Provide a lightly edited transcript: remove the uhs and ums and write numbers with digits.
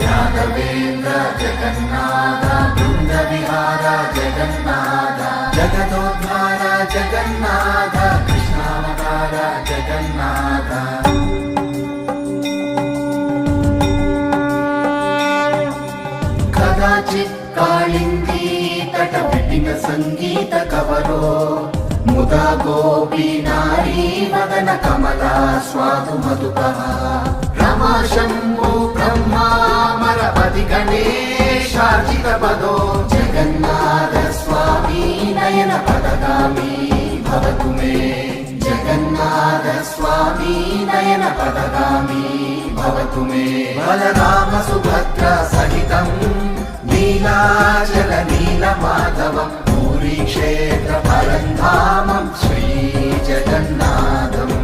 यादवेन्द्र जगन्नाथ बृन्दविहार जगन्नाथ जगदोद्धार जगन्नाथ कृष्णावतार जगन्नाथ कदाचित् कालिन्दी तटविपिन संगीत कवरो मुदा गोपी नारी मदन कमला स्वादु मधुपः रमा शम्भो ब्रह्मा मरपति गणेशार्चित पदो जगन्नाथ स्वामी नयन पदगामी भवतु मे जगन्नाथ स्वामी नयन पदगामी भवतु मे बलराम सुभद्रा सहितं नीलाचल नीलमाधवं पुरी क्षेत्र परन्धामं श्री जगन्नाथम्